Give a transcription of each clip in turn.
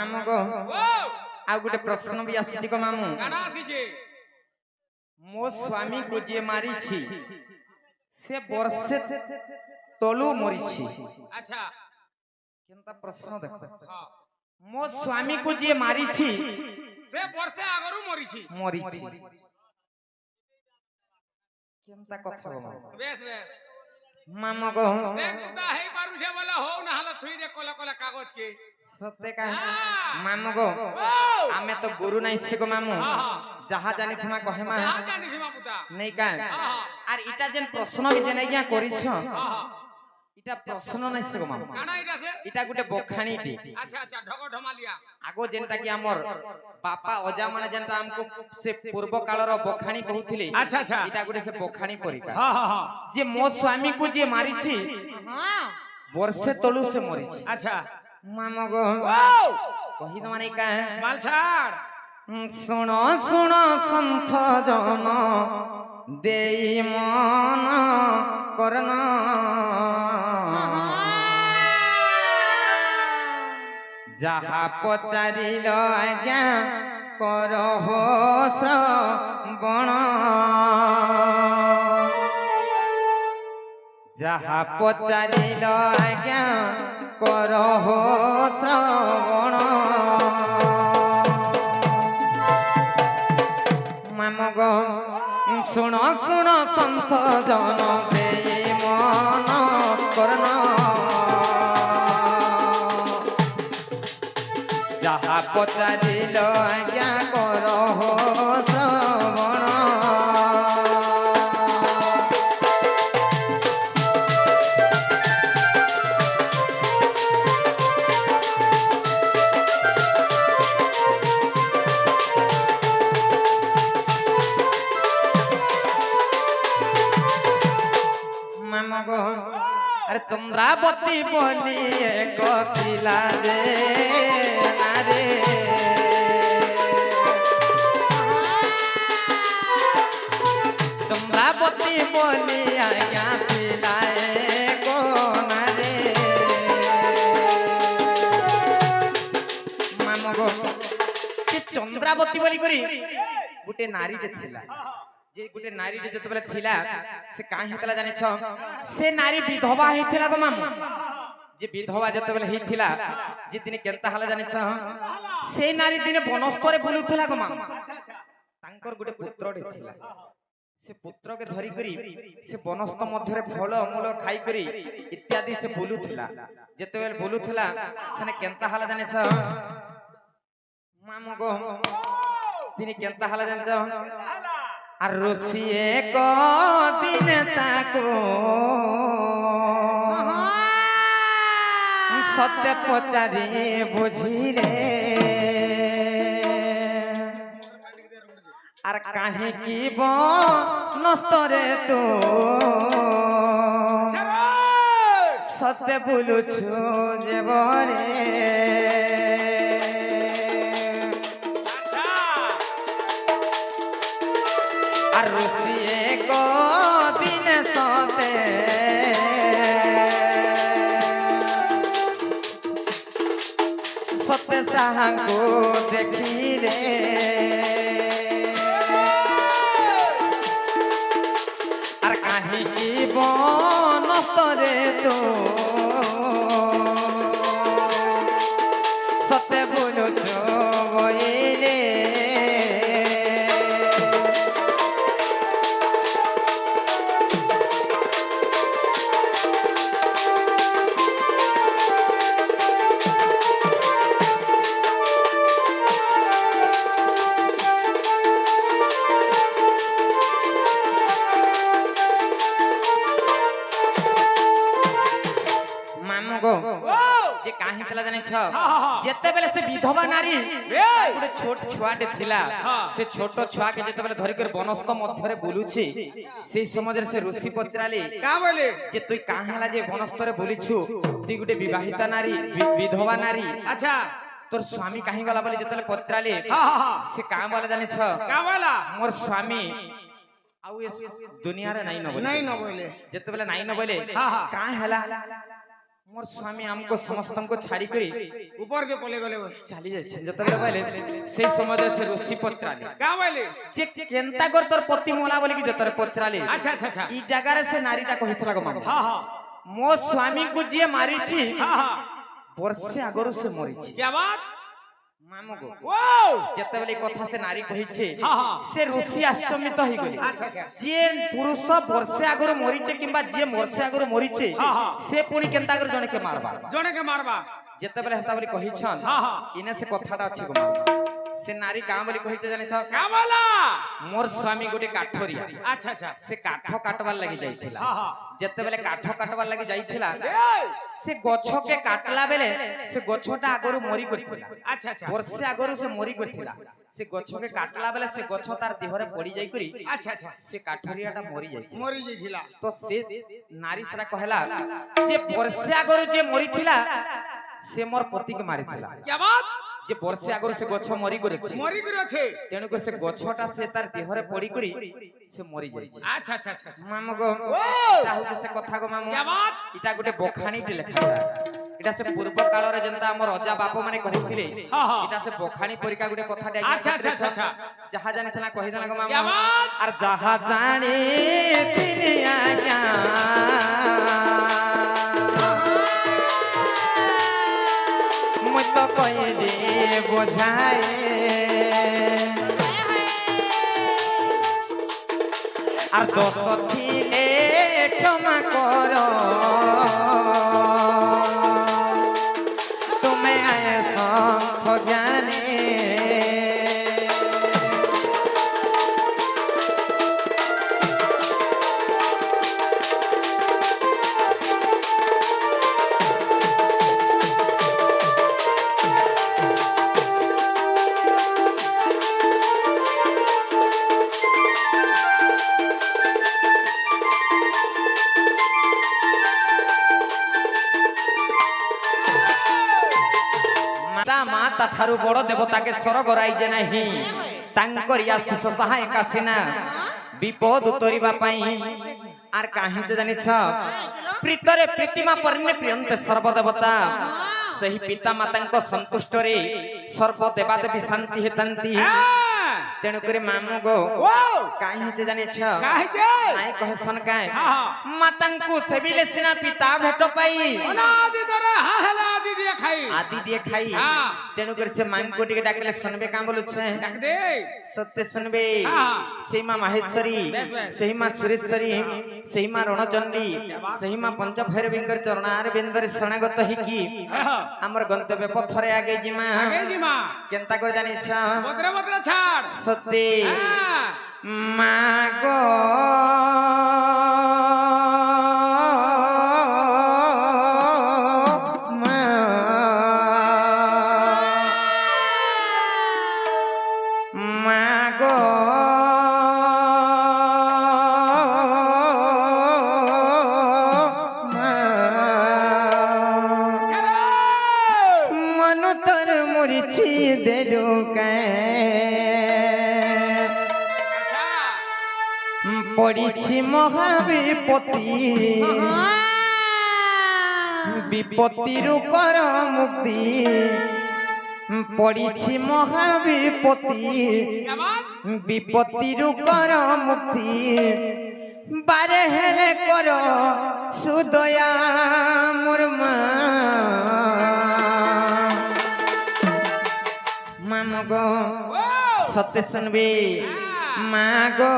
मामू को आ गोटे प्रश्न भी आसी को मामू मो स्वामी को जे मारी छी से वर्षे तलु मरी छी। अच्छा केनता प्रश्न देखो मो स्वामी को जे मारी छी से वर्षे आगरु मरी छी केनता कथा हो बेस बेस मामा को देख पुता हे पारु से बोला हो ना हला थुई दे कोला कोला कागज के सत्य का मामू को आमे तो गुरु नहीं से को मामू जहा जानी थमा कहे मा जहा जानी थमा पुता नहीं का आर इटा जेन प्रश्न के जेने क्या करिछ इटा प्रश्न नहीं से को मामू काना इटा से इटा गुटे बखाणी टी। अच्छा अच्छा ढगो ढमालिया आगो जेनटा कि हमर बापा अजा माने जेनटा हमको से पूर्व काल रो बखाणी कहउथिले। अच्छा अच्छा इटा गुटे से बखाणी परिका हां हां हां जे मो स्वामी को जे मारी छी हां वर्षे तलु से मरी छी। अच्छा मामा गो कहि न माने का माल छाड़ सुनो सुनो संत जन देई मन करना जहा पचारिल आज्ञा करहो श्रवण जहा पचारिल आज्ञा करहो श्रवण मामग सुन सुन संत जन देई मन करना जहा पचारिल आज्ञा करहो श्रवण अरे चंद्रावती बोली एक थिला रे नारे चंद्रावती बोली आज्ञा थिला एक नारे मामो गो कि चंद्रावती बोली करी गुटे नारी जे थिला जे गुटे नारी जे जतबेले थिला से काहे हेतला जानि छ से नारी विधवा हेथिला गो मामू जे विधवा जतबेले हेथिला जे दिने केनता हला जानि छ से नारी दिने बनस्तरे बुलुथिला गो मामू तांकर गुटे पुत्रडे थिला से पुत्र के धरि करी से बनस्त मध्यरे फल मूल खाई करी इत्यादि से बुलुथिला जतबेले बुलुथिला सने केनता हला जानि छ मामू गो दिने केनता हला जानि छ আর রসিয়ে কদিন তাকো সত্য পচারি বুঝিলে আর কাহে কি নস্তরে তো সত্য বলুছু যে বরে सत्य साहू देखिले और कहीं की बनस्तरे तो सत्य बोलो जो बोले जे काहे तला जाने छ जेते बेले से विधवा नारी गुटे छोट छुआटे थिला से छोटो छुआ के जेते बेले धरि कर बनस्त मध्यरे बुलुछि से समझ से ऋषि पचराली का बोले जे तुई काहेला जे बनस्तरे बुलिछु ती गुटे विवाहिता नारी विधवा नारी अच्छा तोर स्वामी काहे गला बोले जेते पचराली से का बोले जाने छ का बोला मोर स्वामी आउ ए दुनिया रे नहीं न बोले जेते बेले नहीं न बोले का हैला मोर स्वामी हमको समस्त को छाड़ी करी ऊपर के पले गले बोले चली जाय जतबेले बोले से समय से ऋषि पत्राले का बोले जे केनता कर तोर पति मोला बोले कि जतरे पत्राले अच्छा अच्छा अच्छा ई जगह रे से नारीटा कहितला गो मामा हां हां मो स्वामी को जे मारी छी हां हां वर्षे आगरो से मरी छी क्या बात मामो गो ओ जतबेले कथा से नारी कहि छे हां हां से ऋषि आश्चर्यित होई गली अच्छा अच्छा जे पुरुष वर्षे आगरो मरी छे किबा जे वर्षे आगरो मरी छे हां हां से पुनी केनता कर जने के मारबा जणे के मारबा जतबेले हता बोली कहि छन हां हां इने से कथाटा अछि गो से नारी का बोली कहिते जाने छ का बोला मोर स्वामी गोटे काठरिया अच्छा अच्छा से काठ काटवार लागि जाइथिला हां हां जतबेले काठ काटवार लागि जाइथिला ए से गछ के काटला बेले से गछटा आगरो मरी गथिला अच्छा अच्छा वर्षे आगरो से मरी गथिला से गछ के काटला बेले से गछ तार देहरे पड़ी जाई करी अच्छा अच्छा से काठरियाटा मरी जाई मरी जेथिला तो से नारी सरा कहला जे वर्षे आगरो जे मरीथिला से मोर पति के मारिथिला क्या बात जे वर्षे आगरो से गछ मरी गरे मरी गरे छे तेणु कर से गछटा से तार देहरे पड़ी करी से मरी जाई अच्छा अच्छा अच्छा मामो गो ओ ताहु से कथा गो मामो क्या बात इटा गोटे बखानी टे लेखा इटा से पूर्व काल रे जनता हमर राजा बापू माने कहिथिले हां हां इटा से बखानी परिका गोटे कथा दे अच्छा अच्छा अच्छा अच्छा जहा जाने थला कहि देना गो क्या मामो बात और जहा जाने तिले आज्ञा मुझ तो कहि दे बुझाए আর দোষ থিলে ক্ষমা করো তুমি আয় সঙ্খ জ্ঞানে माता ठारू बड़ देवता के स्वर्ग राइजे नाही तांकरिया शिष सहायक सिना विपद उतरिबा पई आर काहे जे जानि छ प्रीतरे प्रीतिमा परिने प्रियंते सर्वदेवता सही पिता माता संतुष्ट रे सर्व देवा देवी शांति हेतंती तेणु करे मामू गो काहे जे जानि छ काहे जे नाइ कहे सन काय हां मातांकु सेबिले सिना पिता भेट पाई अनादि दरे हाहला आदि दिए खाई आदि दिए खाई हां तेणु कर से मांग को टिके डाकले सुनबे का बोलु छे डाक दे सत्य सुनबे हां सेही मां माहेश्वरी सेही मां सुरेश्वरी सेही मां रणचंडी सेही मां पंच फेर बिंगर चरणार बिंदर शरणागत हिकी हमर गंतव्य पथरे आगे जिमा आगे जिमा केनता कर जानि छ बदरा बदरा छाड़ सत्य हां मागो পড়িছি মহাবিপত্তি বিপত্তিরু কর মুক্তি পড়িছি মহাবিপত্তি क्या बात বিপত্তিরু কর মুক্তি বারে হেলে কর সুদয়া মোর মা মামগো সত্য শুনবি মাগো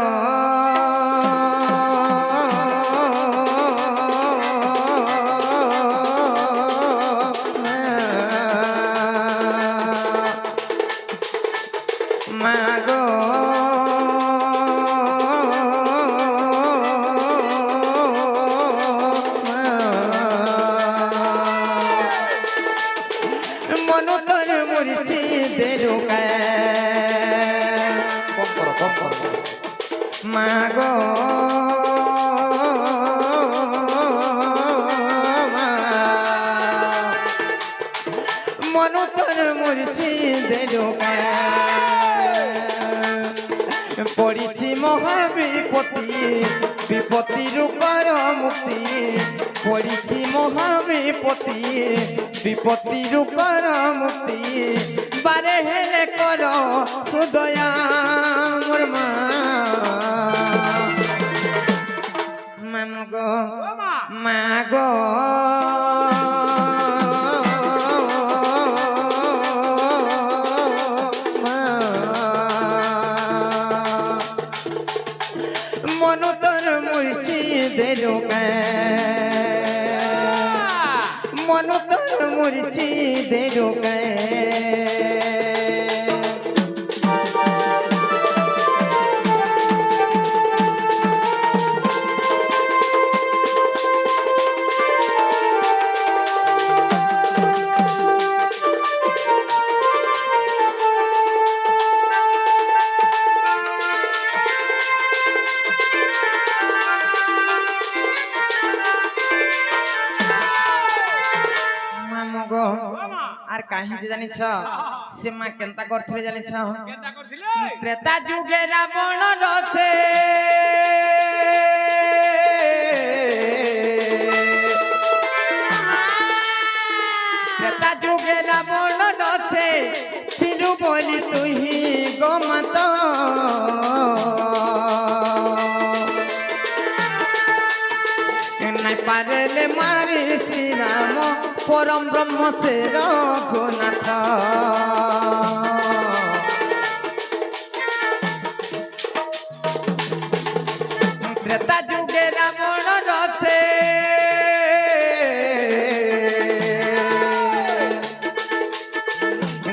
মাগো মন তোর মরিছি দেরো মাগো মন তোর মরিছি দেরো পড়িছি মহাবিপত্তি বিপত্তিরু কর মুক্তি পড়িছি মহাবিপতি বিপত্তিরু কর মুক্তি বারে হেলে কর সুদয়া মোর মা মামগো মাগো মন তোর মুর্ছি দেলো মন তোর মুর্ছি দেলো আর কাহিনী জানিছ সে মা কেনতা করছিলে জানিছ কেনতা করছিলে ত্রেতা যুগে রাবণ রথে ত্রেতা যুগে রাবণ রথে ছিলু বলি তুহি গোমত নাই পারেলে মারি শ্রীরাম পরম ব্রহ্ম সে রঘুনাথ ত্রেতা যুগে রাবণ রথে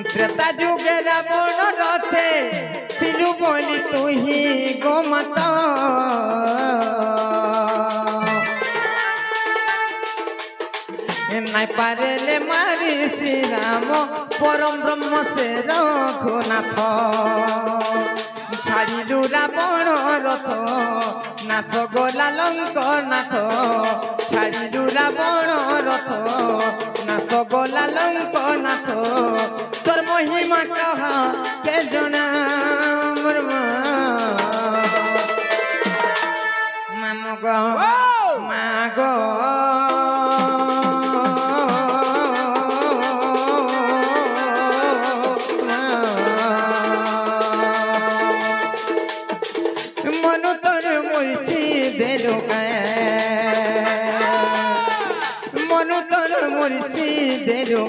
ত্রেতা যুগে রাবণ রথে ছিলু বলি তুহি গোমত নাই পারেলে মারি শ্রীরাম পরম ব্রহ্ম সে রঘুনাথ ছাড়িলু রাবণ রথ নাচ গোলা লঙ্কনাথ ছাড়িলু রাবণ রথ নাচ গোলা লঙ্কনাথ তোর মহিমা কহা কে জনা মোর মামগো মাগো মন তোর মুর্ছি দেলো মন তোর মুর্ছি দেলো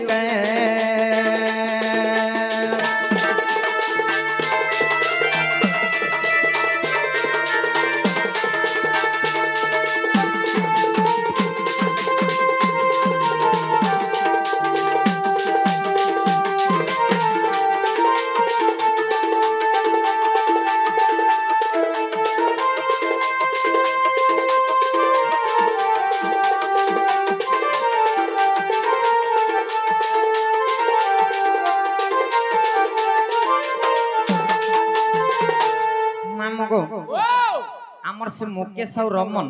আমার সে মুকেশ আর রমন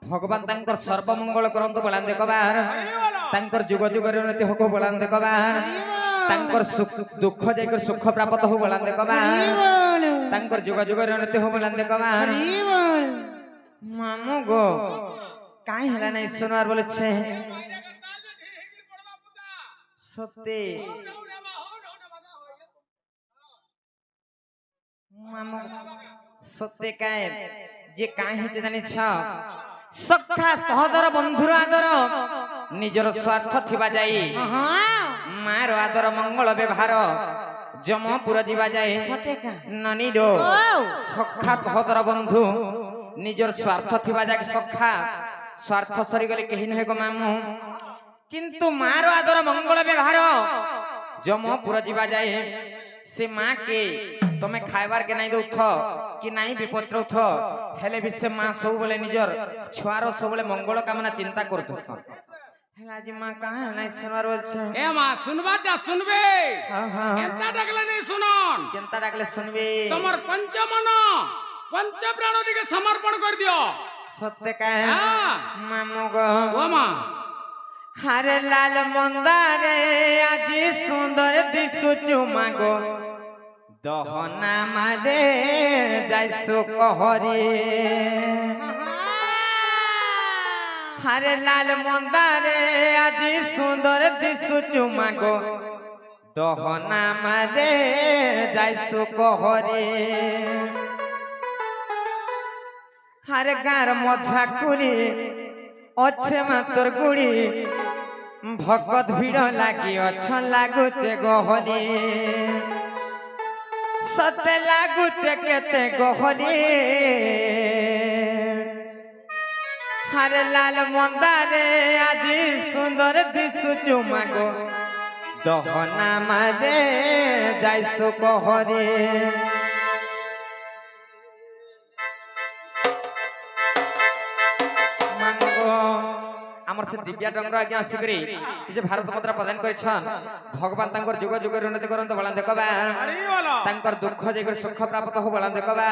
ভগবান তাঙ্কর সর্বমঙ্গল করন্তু বলান দেখবার তাঙ্কর যুগ যুগের উন্নতি হোক বলান দেখবার তাঙ্কর দুঃখ যাইকর সুখ প্রাপ্ত হোক বলান দেখবার তাঙ্কর যুগ যুগের উন্নতি হোক বলান দেখবার মামু গো কাই হেলা নাই শোনার বলেছে সত্যি মামু সত্যি কায় যে কাই হচ্ছে জানিছ সখা সহদর বন্ধুর আদর নিজর স্বার্থ থিবা যাই মার আদর মঙ্গল ব্যবহার যমপুর যা যাই ননিড সখা সহদর বন্ধু নিজর স্বার্থ থিবা যাই সখা স্বার্থ সরিগলে কেহি নহে গো মামু কিন্তু মার আদর মঙ্গল ব্যবহার যমপুর যা যাই সে মা কে তুমি খাইবার কে নাই দৌথ কি নাই বিপদ রৌথ হেলে বি সে মা ସବୁବେଳେ ନିଜର ଛୁଆର ସବୁବେଳେ ମଙ୍ଗଳ କାମନା ଚିନ୍ତା କରୁଥସ হেলা জি মা কাহে নাই শুনবার বলছে এ মা শুনবাটা শুনবে কেনতা ডাকলে নাই শুনন কেনতা ডাকলে শুনবে তোমার পঞ্চমন পঞ্চপ্রাণ দিকে সমর্পণ করে দিও সত্য কাহে মামু গো ও মা হারে লাল মন্দারে আজি সুন্দর দিশুচু মাগো দহনা মারে যাইছো কহরে हरे लाल मंदारे आज सुंदर दिसुचु मागो दहना मारे जाइसु कहरे हरे गार मझा कुरी अच्छे मातर गुड़ी भगत भिड़ लागी अच्छा लागुचे गहरी सते लागुचे केते गहरी हरे लाल मंदारे आज सुंदर दिसुचु मागो दहना मारे जाइसु कहरे से दिव्या डंगर आज्ञा आसिकरी जे भारत मुद्रा प्रदान करिछन भगवान तांकर जुग जुग उन्नति करन बळा देखबा तांकर दुख जेकर सुख प्राप्त हो बळा देखबा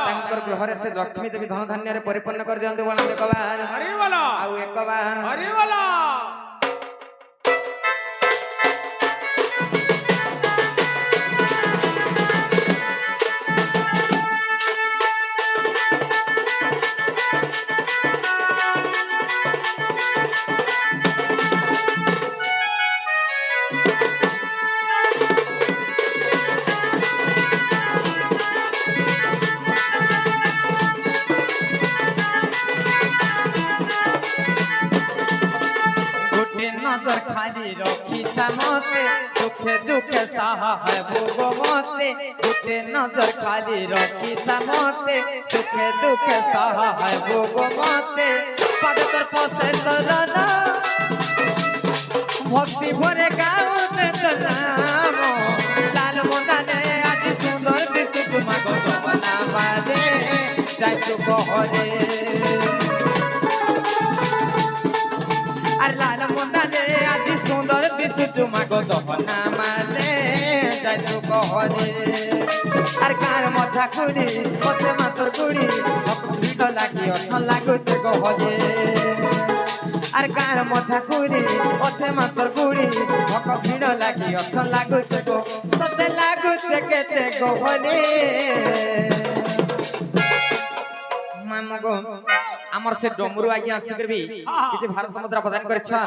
तांकर गृह रे से लक्ष्मी देवी धन धान्य रे परिपूर्ण कर दियंते बळा देखबा आउ एकबा हरि वाला नजर खाली रखी मते सुखे दुखे सहा है भोगो मते उठे नजर खाली रखी मते सुखे दुखे सहा है भोगो मते पदकर पसे सरना भक्ति भरे गाउते नाम लाल मंदाने आज सुंदर दिसु मागो दहना बारे जाइसु कहरे लाल मंदाने आज सुंदर दिसुचु मागो दहना मारे जाइसु कहरे आर कार मझा कुड़ी पछे मातर कुड़ी भीड़ लागी अच्छा लागुचे कहरे आर कार मझा कुड़ी पछे मातर कुड़ी भक भीड़ लागी अच्छा लागुचे गो सते लागुचे केते कहरे मामगो आमर से डमरू आज्ञा आसिकर भी किछि भारत मुद्रा प्रदान करिछन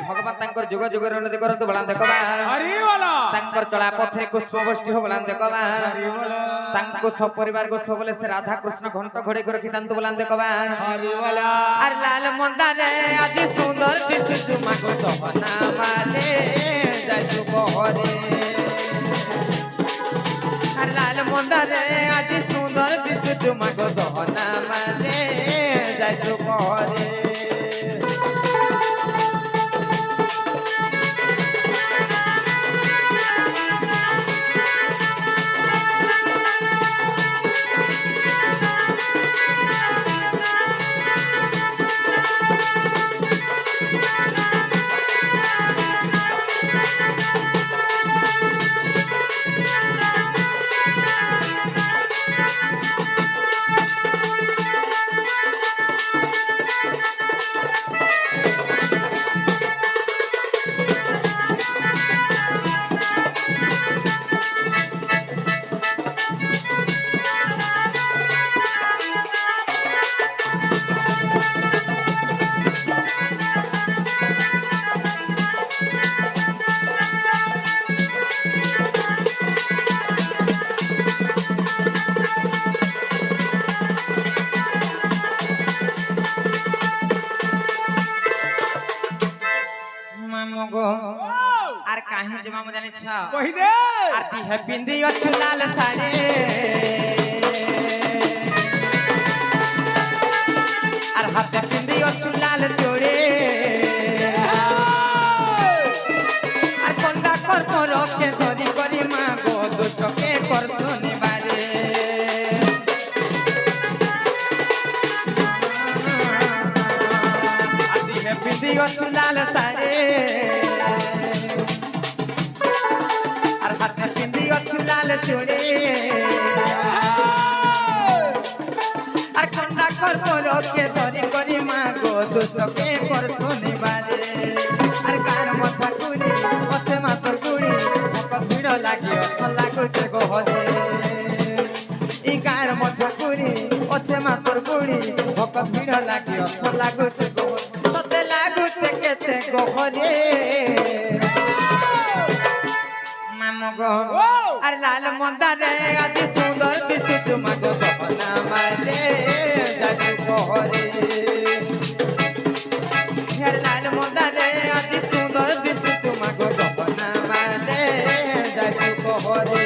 भगवान तांकर जुग जुग उन्नति करंतु बळा देखबा हरि वाला तांकर चला पथरे पुष्पवृष्टि हो बळा देखबा हरि वाला तांको सब परिवार को सबले से राधा कृष्ण घंट घोड़े को रखि तांतु बळा देखबा हरि वाला आर लाल मंदाने आज सुंदर दिसु मागो दहना माले जाइसु कहरे आर लाल मंदाने आज सुंदर दिसु मागो दहना माले जाइसु कहरे आर काहे जमा म जानि छ कहि दे आरती है बिंदी अच्छु लाल साड़ी आर हाथे बिंदी अच्छु लाल जोड़े आर कोंडा कर मोर के धरी करी मा गो दुष्ट के कर सुनि बारे आरती है बिंदी अच्छु लाल साड़ी लाल चूड़ी आर खंडा कर मोर के धरी करी मागो दुष्ट के कर सुनि बारे आर कार मथा कुड़ी पछे मातर कुड़ी भक भीड़ लागी अच्छा लागुचे गहरे ई कार मथा कुड़ी पछे मातर कुड़ी भक भीड़ लागी अच्छा लागुचे गहरे আর লাল মন্দারে আজ সুন্দর দিশি তোমাকে জপনা মারে যাইছো কহরে আর লাল মন্দারে আজ সুন্দর দিশি তোমাকে জপনা মারে যাইছো কহরে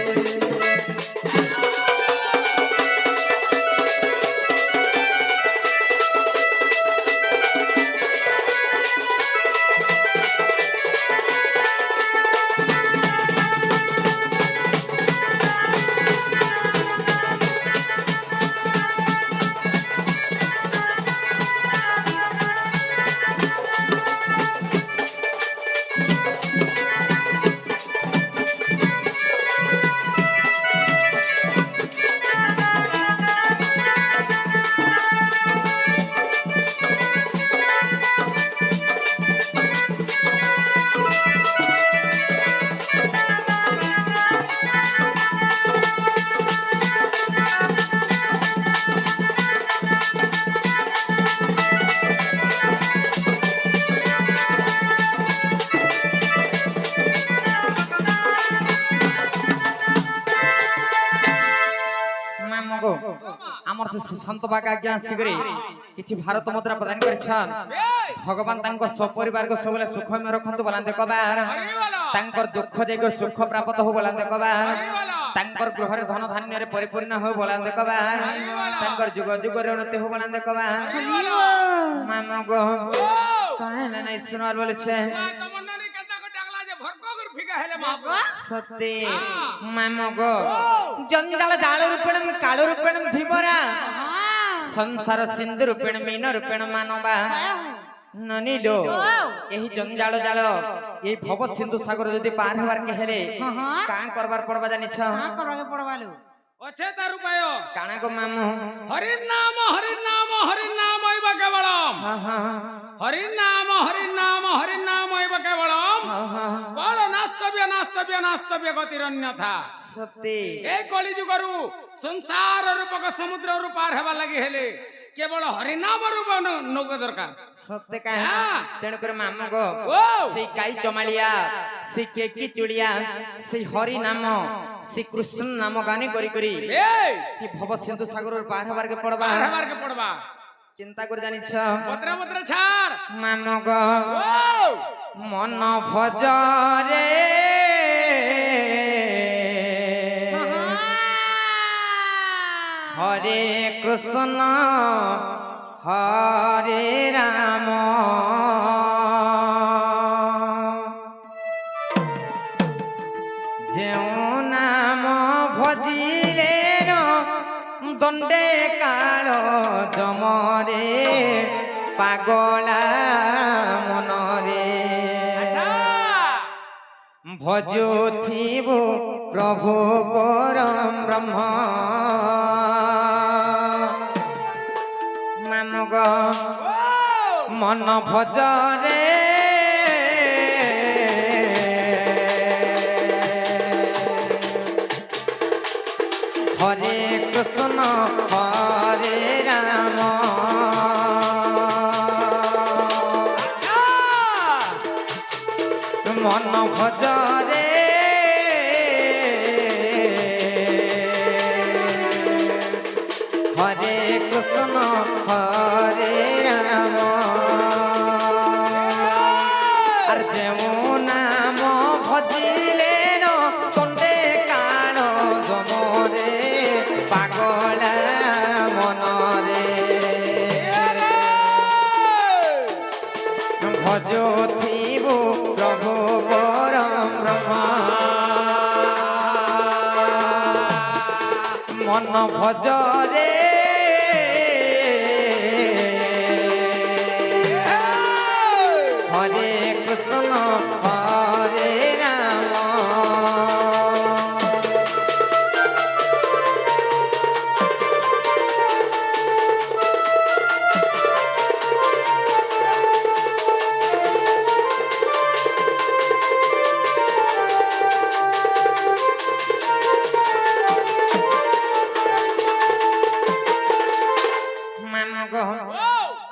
আমার যে সুশান্ত বাগা আজ্ঞা আসিকরি কিছু ভারত মুদ্রা প্রদান করেছেন ভগবান তাঙ্কর সপরিবারকে সবলে সুখময় রখন্তু বলান্তে কবার তাঙ্কর দুঃখ দেগর সুখ প্রাপ্ত হো বলান্তে কবার তাঙ্কর গৃহরে ধন ধান্যরে পরিপূর্ণ হো বলান্তে কবার তাঙ্কর যুগ যুগরে উন্নতি হো বলান্তে কবার মামা গো কাহেনা নাই শুনার বলেছে সত্যি মামা গো জঞ্জাল জাল রূপেণ কাল রূপেণ ধীবরা সংসার সিন্ধু রূপেণ মীন রূপেণ মানবা ননিলো এই জঞ্জাল জাল এই ভব সিন্ধু সাগর যদি পার হবার কে হেলে কাঁ করবার পড়বা জানিছ কাঁ করবাকে পড়বালু আছে তার উপায় কানা গো মামু হরির নাম হরির নাম হরির নাম হইবা কেবলম হরির নাম হরির নাম হরির নাম হইবা কেবলম কল নাস্তব্য নাস্তব্য নাস্তব্য গতির অন্যথা সত্যি এই কলি যুগরু সংসার রূপক সমুদ্র রূপ পার হেবা লাগি হেলে কেবল হরিনাম রূপ নৌকা দরকার সত্যি কাহে তেণু করে মামু গো সেই গাই চমালিয়া সেই কেকি চুড়িয়া সেই হরি নাম সেই কৃষ্ণ নাম গানে করি করি এই ভব সিন্ধু সাগর পার হবার কে পড়বা চিন্তা করে জানিছ পত্রা পত্রা ছাড় মামু গো মন ভজরে হরে কৃষ্ণ হরে রাম যেও নাম ভজিলে দণ্ডে কাল জমরে পাগলা মনরে ভজুথিবু প্রভু পরম ব্রহ্ম মামগ মন ভজরে হরে কৃষ্ণ হরে রাম মন ভজরে হরে কৃষ্ণ হরে রাম আর যেও নাম ভজিলে তন্ডে কাল জমরে পাগলা মনরে ভজথিবু প্রভু পরম ব্রহ্ম মন ভজরে হরে কৃষ্ণ হরে রাম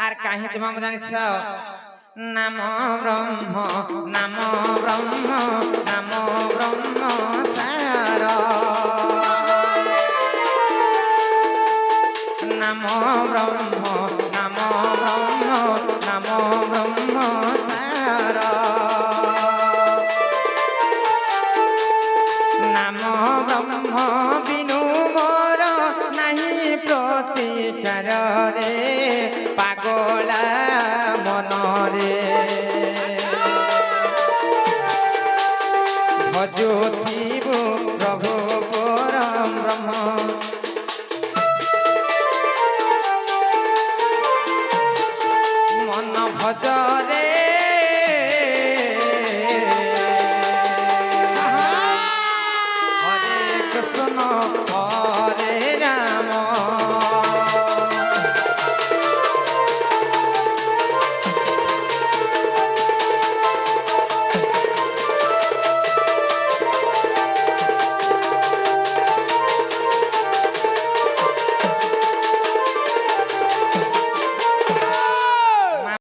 আর কাহে যে মামু জানিছ নাম ব্রহ্ম নাম ব্রহ্ম নাম ব্রহ্ম রাম ব্রহ্ম বিনু মোর নাহি প্রতিকার রে পাগলা মনরে ভজুথিব প্রভু পরম ব্রহ্ম মন ভজরে হরে কৃষ্ণ